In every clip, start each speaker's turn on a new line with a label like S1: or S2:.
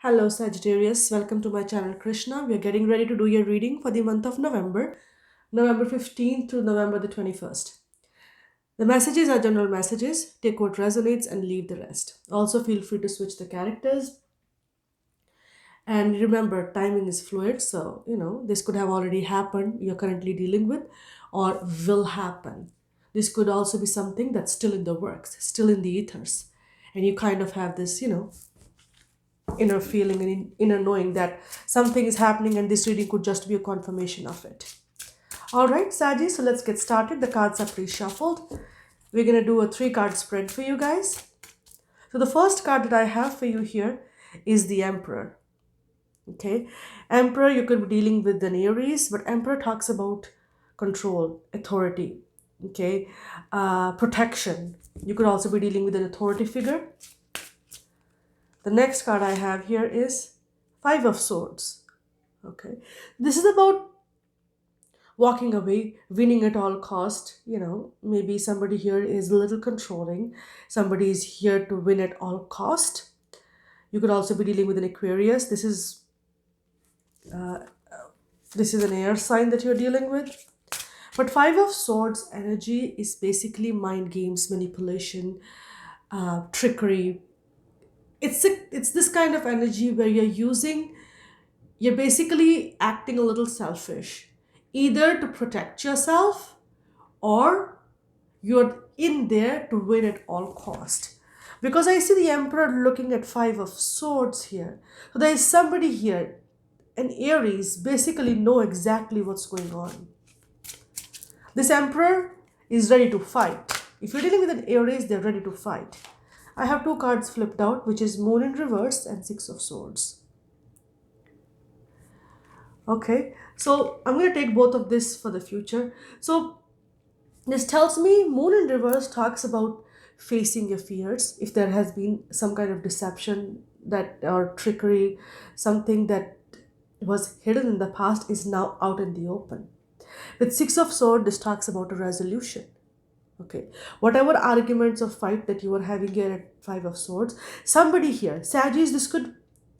S1: Hello Sagittarius, welcome to my channel Krishna. We are getting ready to do your reading for the month of November, November 15th to November the 21st. The messages are general messages. Take what resonates and leave the rest. Also feel free to switch the characters. And remember, timing is fluid, so this could have already happened, you're currently dealing with, or will happen. This could also be something that's still in the works, still in the ethers. And you kind of have this, inner feeling and inner knowing that something is happening and this reading could just be a confirmation of it. All right, Saji, so let's get started. The cards are pre-shuffled. We're going to do a 3-card spread for you guys. So the first card that I have for you here is the Emperor. Okay, Emperor, you could be dealing with an Aries, but Emperor talks about control, authority, okay, protection. You could also be dealing with an authority figure. The next card I have here is Five of Swords. Okay, this is about walking away, winning at all cost. Maybe somebody here is a little controlling. Somebody is here to win at all cost. You could also be dealing with an Aquarius. This is an air sign that you're dealing with. But Five of Swords energy is basically mind games, manipulation, trickery. It's this kind of energy where you're basically acting a little selfish, either to protect yourself or you're in there to win at all cost. Because I see the Emperor looking at Five of Swords here. So there is somebody here, an Aries, basically know exactly what's going on. This Emperor is ready to fight. If you're dealing with an Aries, they're ready to fight. I have 2 cards flipped out, which is Moon in reverse and Six of Swords. Okay, so I'm going to take both of this for the future. So this tells me Moon in reverse talks about facing your fears. If there has been some kind of deception that or trickery, something that was hidden in the past is now out in the open. With Six of Swords, this talks about a resolution. Okay, whatever arguments or fight that you are having here at Five of Swords, somebody here, Sagittarius, this could,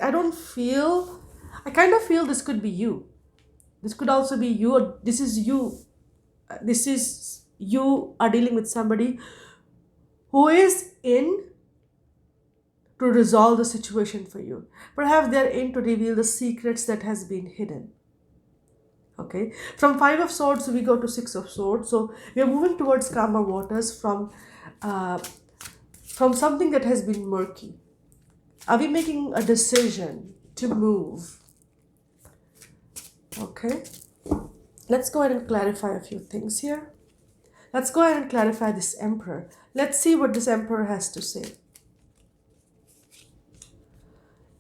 S1: I kind of feel this could be you. This could also be you, or this is you. This is you are dealing with somebody who is in to resolve the situation for you. Perhaps they're in to reveal the secrets that has been hidden. Okay, from Five of Swords we go to Six of Swords. So we are moving towards calmer waters from something that has been murky. Are we making a decision to move? Okay, let's go ahead and clarify a few things here. Let's go ahead and clarify this Emperor. Let's see what this Emperor has to say.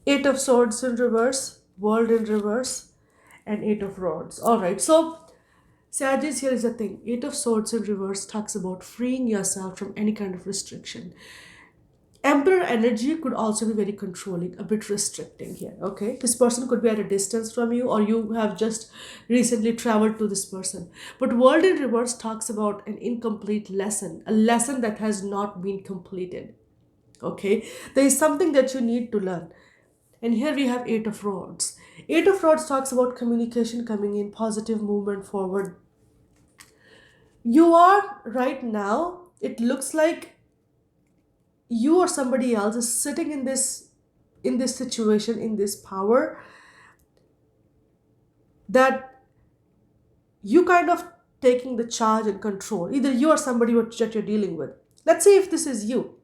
S1: Eight of Swords in reverse, World in reverse, and Eight of Rods. All right, so Sagittarius, here is the thing. Eight of Swords in reverse talks about freeing yourself from any kind of restriction. Emperor energy could also be very controlling, a bit restricting here. Okay, this person could be at a distance from you, or you have just recently traveled to this person. But World in reverse talks about an incomplete lesson, a lesson that has not been completed. Okay, there is something that you need to learn. And here we have Eight of Rods. Eight of Rods talks about communication coming in, positive movement forward. You are right now, it looks like you or somebody else is sitting in this situation, in this power, that you kind of taking the charge and control. Either you or somebody that you're dealing with. Let's see if this is you.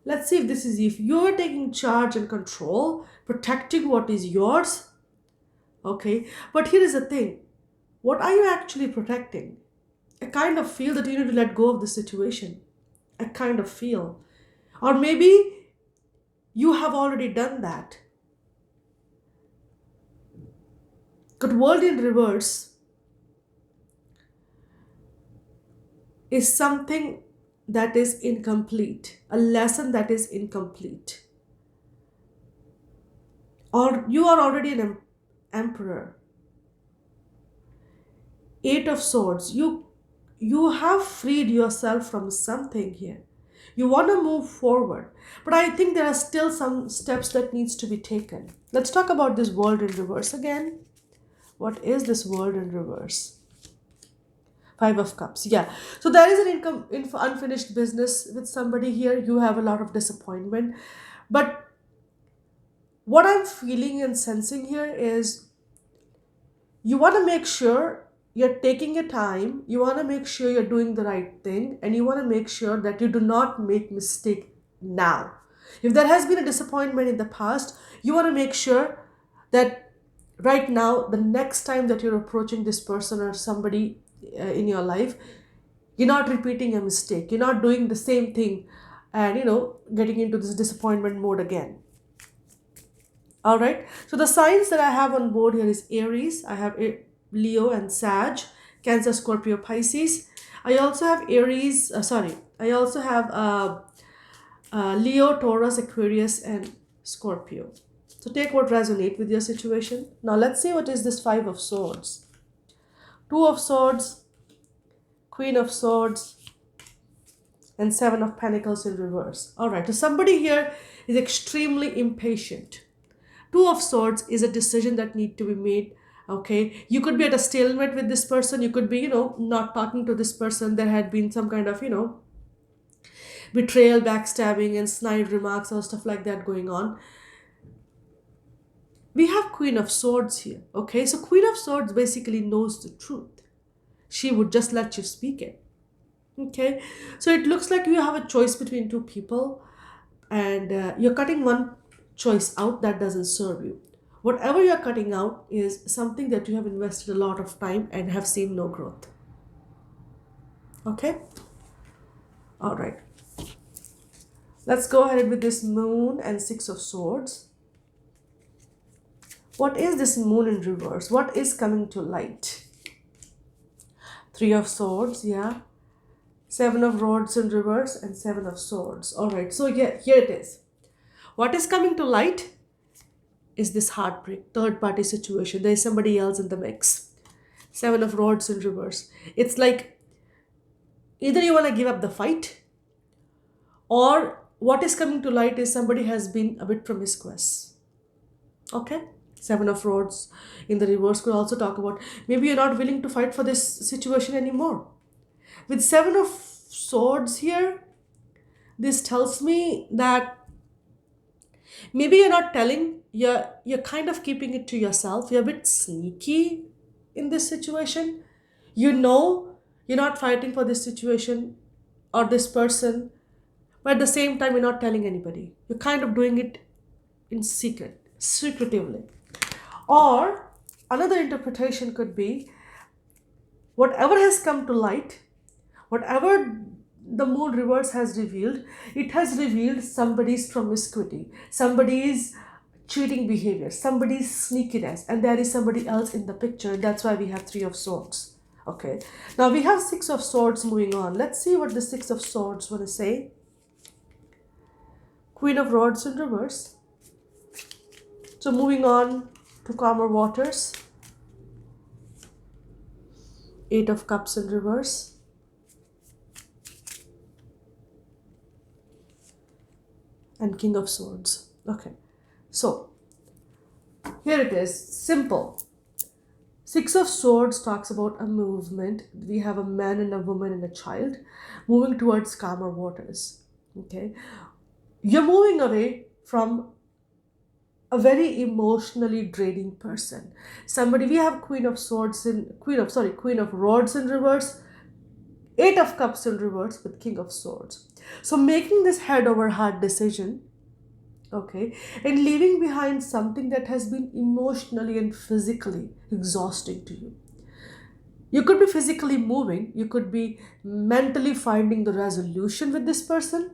S1: Let's see if this is you. If you're taking charge and control, protecting what is yours. Okay, but here is the thing. What are you actually protecting? I kind of feel that you need to let go of the situation. I kind of feel. Or maybe you have already done that. But World in reverse is something that is incomplete, a lesson that is incomplete. Or you are already an emperor. Eight of Swords, you have freed yourself from something here. You want to move forward, but I think there are still some steps that needs to be taken. Let's talk about this world in reverse again. What is this world in reverse? Five of Cups. Yeah. So there is an unfinished business with somebody here. You have a lot of disappointment. But what I'm feeling and sensing here is you want to make sure you're taking your time. You want to make sure you're doing the right thing. And you want to make sure that you do not make mistake now. If there has been a disappointment in the past, you want to make sure that right now, the next time that you're approaching this person or somebody in your life, you're not repeating a mistake. You're not doing the same thing and, getting into this disappointment mode again. All right. So the signs that I have on board here is Aries. I have Leo and Sag, Cancer, Scorpio, Pisces. I also have Aries. I also have Leo, Taurus, Aquarius, and Scorpio. So take what resonate with your situation. Now let's see what is this Five of Swords. Two of Swords, Queen of Swords, and Seven of Pentacles in reverse. All right. So somebody here is extremely impatient. Two of Swords is a decision that need to be made. Okay, you could be at a stalemate with this person. You could be, not talking to this person. There had been some kind of, betrayal, backstabbing, and snide remarks or stuff like that going on. We have Queen of Swords here. Okay, so Queen of Swords basically knows the truth. She would just let you speak it. Okay, so it looks like you have a choice between two people, and you're cutting one choice out that doesn't serve you. Whatever you're cutting out is something that you have invested a lot of time and have seen no growth. Okay? All right. Let's go ahead with this Moon and Six of Swords. What is this Moon in reverse? What is coming to light? Three of Swords, yeah. Seven of Rods in reverse and Seven of Swords. All right, so here it is. What is coming to light is this heartbreak, third party situation. There is somebody else in the mix. Seven of Rods in reverse. It's like either you want to give up the fight, or what is coming to light is somebody has been a bit promiscuous. Okay? Seven of Rods in the reverse could also talk about maybe you're not willing to fight for this situation anymore. With Seven of Swords here, this tells me that maybe you're not telling, you're kind of keeping it to yourself. You're a bit sneaky in this situation. You're not fighting for this situation or this person, but at the same time, you're not telling anybody. You're kind of doing it in secretively. Or another interpretation could be whatever has come to light, whatever the Moon reverse has revealed, it has revealed somebody's promiscuity, somebody's cheating behavior, somebody's sneakiness, and there is somebody else in the picture. That's why we have Three of Swords. Okay, now we have Six of Swords moving on. Let's see what the Six of Swords want to say. Queen of Rods in reverse. So moving on to calmer waters. Eight of Cups in reverse. And King of Swords. Okay, so here it is, simple. Six of Swords talks about a movement. We have a man and a woman and a child moving towards calmer waters. Okay, you're moving away from a very emotionally draining person. Somebody, we have Queen of Rods in reverse, Eight of Cups in reverse with King of Swords. So making this head over heart decision, okay, and leaving behind something that has been emotionally and physically exhausting to you. You could be physically moving, you could be mentally finding the resolution with this person,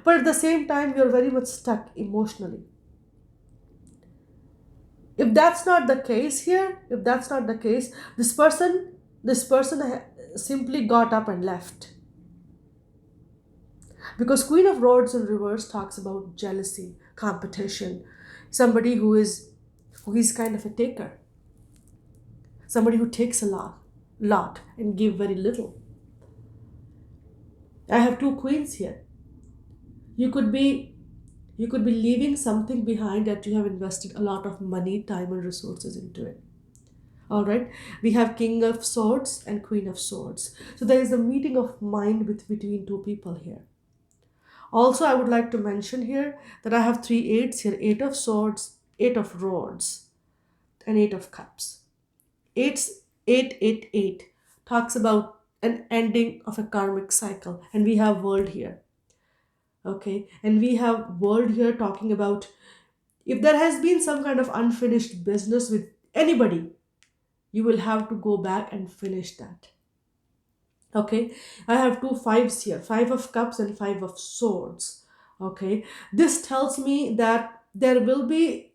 S1: but at the same time, you're very much stuck emotionally. If that's not the case here, this person simply got up and left. Because Queen of Rods in reverse talks about jealousy, competition, somebody who is kind of a taker, somebody who takes a lot and give very little. I have two queens here. You could be you could be leaving something behind that you have invested a lot of money, time, and resources into it. All right, we have King of Swords and Queen of Swords. So there is a meeting of mind between two people here. Also, I would like to mention here that I have three eights here: Eight of Swords, Eight of Rods, and Eight of Cups. Eight's 888 talks about an ending of a karmic cycle, and we have world here. Okay, and we have world here talking about if there has been some kind of unfinished business with anybody, you will have to go back and finish that. Okay, I have two fives here, Five of Cups and Five of Swords. Okay, this tells me that there will be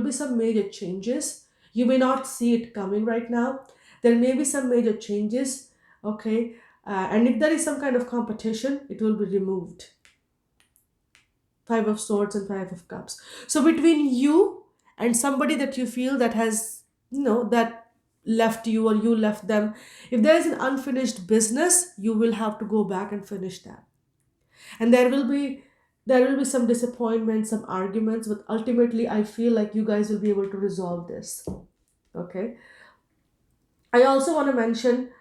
S1: some major changes. You may not see it coming right now. There may be some major changes. Okay, and if there is some kind of competition, it will be removed. Five of Swords and Five of Cups. So between you and somebody that you feel that has, that left you or you left them, if there is an unfinished business, you will have to go back and finish that. And there will be some disappointment, some arguments, but ultimately I feel like you guys will be able to resolve this. Okay. I also want to mention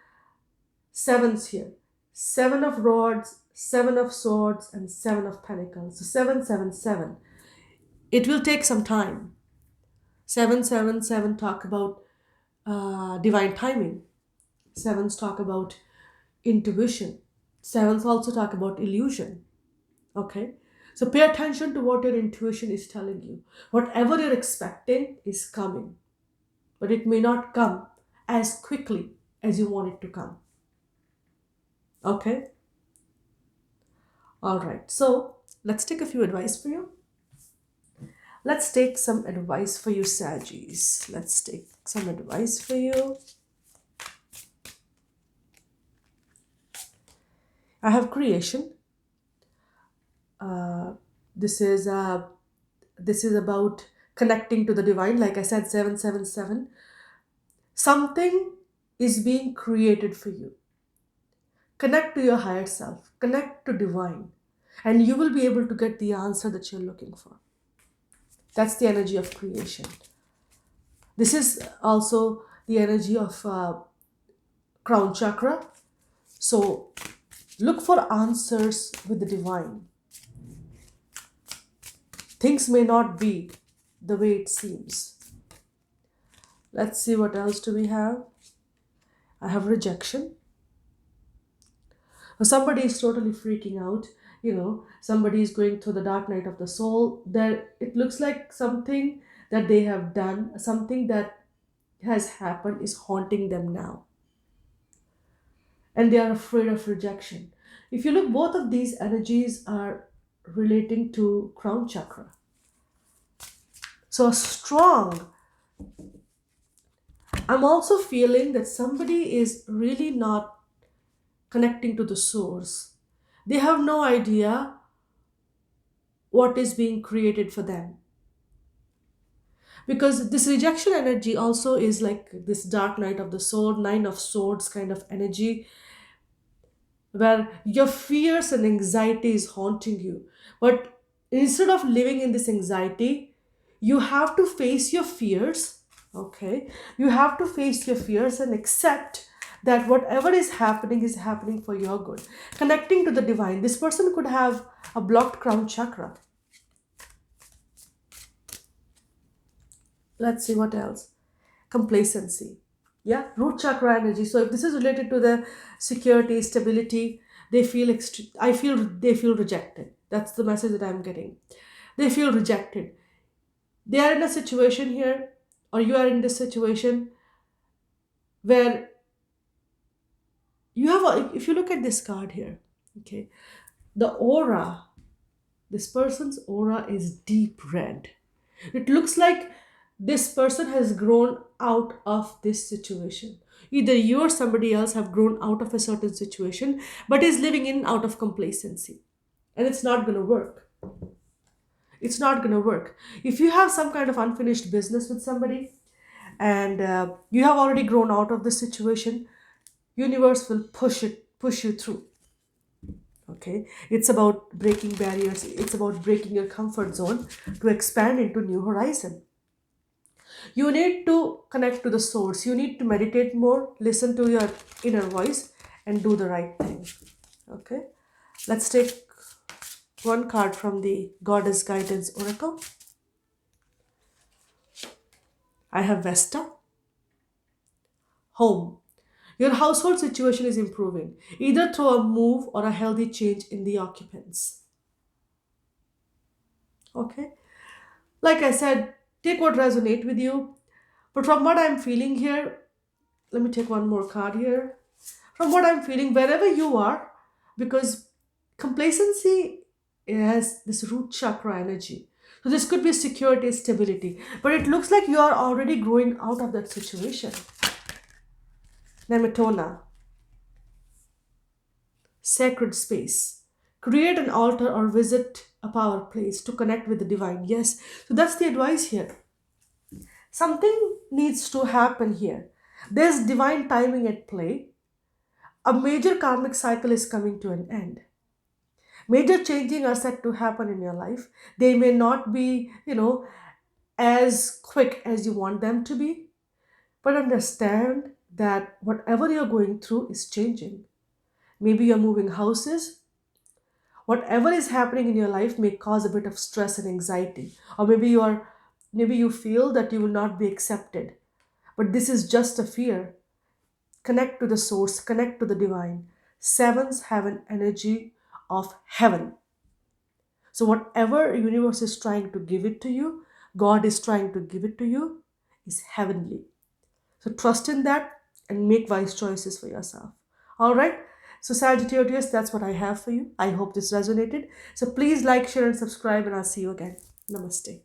S1: sevens here. Seven of Rods, Seven of Swords, and Seven of Pentacles. So 777. It will take some time. 777 talk about divine timing. Sevens talk about intuition. Sevens also talk about illusion. Okay? So pay attention to what your intuition is telling you. Whatever you're expecting is coming, but it may not come as quickly as you want it to come. Okay? All right. So let's take a few advice for you. Let's take some advice for you, Saggies. Let's take some advice for you. I have creation. This is about connecting to the divine. Like I said, 777. Something is being created for you. Connect to your higher self. Connect to divine, and you will be able to get the answer that you're looking for. That's the energy of creation. This is also the energy of crown chakra. So look for answers with the divine. Things may not be the way it seems. Let's see what else do we have. I have rejection. Somebody is totally freaking out. Somebody is going through the dark night of the soul. There, it looks like something that they have done, something that has happened is haunting them now, and they are afraid of rejection. If you look, both of these energies are relating to crown chakra. So strong. I'm also feeling that somebody is really not connecting to the source. They have no idea what is being created for them. Because this rejection energy also is like this dark night of the soul, Nine of Swords kind of energy, where your fears and anxiety is haunting you. But instead of living in this anxiety, you have to face your fears. Okay, you have to face your fears and accept that whatever is happening for your good. Connecting to the divine. This person could have a blocked crown chakra. Let's see what else. Complacency. Yeah, root chakra energy. So if this is related to the security, stability, I feel they feel rejected. That's the message that I'm getting. They feel rejected. They are in a situation here, or you are in this situation where if you look at this card here, okay, the aura, this person's aura is deep red. It looks like this person has grown out of this situation. Either you or somebody else have grown out of a certain situation, but is living in out of complacency. And it's not going to work. It's not going to work. If you have some kind of unfinished business with somebody, and you have already grown out of the situation, universe will push you through. Okay, it's about breaking barriers, it's about breaking your comfort zone to expand into new horizon. You need to connect to the source, you need to meditate more, listen to your inner voice, and do the right thing. Okay, let's take one card from the Goddess Guidance Oracle. I have Vesta. Home. Your household situation is improving, either through a move or a healthy change in the occupants. Okay? Like I said, take what resonate with you. But from what I'm feeling here, let me take one more card here. From what I'm feeling, wherever you are, because complacency has this root chakra energy. So this could be security, stability, but it looks like you are already growing out of that situation. Nematona, sacred space. Create an altar or visit a power place to connect with the divine. Yes, so that's the advice here. Something needs to happen here. There's divine timing at play. A major karmic cycle is coming to an end. Major changing are set to happen in your life. They may not be, as quick as you want them to be, but understand that whatever you're going through is changing. Maybe you're moving houses. Whatever is happening in your life may cause a bit of stress and anxiety. Or maybe you feel that you will not be accepted. But this is just a fear. Connect to the source, connect to the divine. Sevens have an energy of heaven. So whatever universe is trying to give it to you, God is trying to give it to you, is heavenly. So trust in that and make wise choices for yourself. All right. So Sagittarius, that's what I have for you. I hope this resonated. So please like, share, and subscribe, and I'll see you again. Namaste.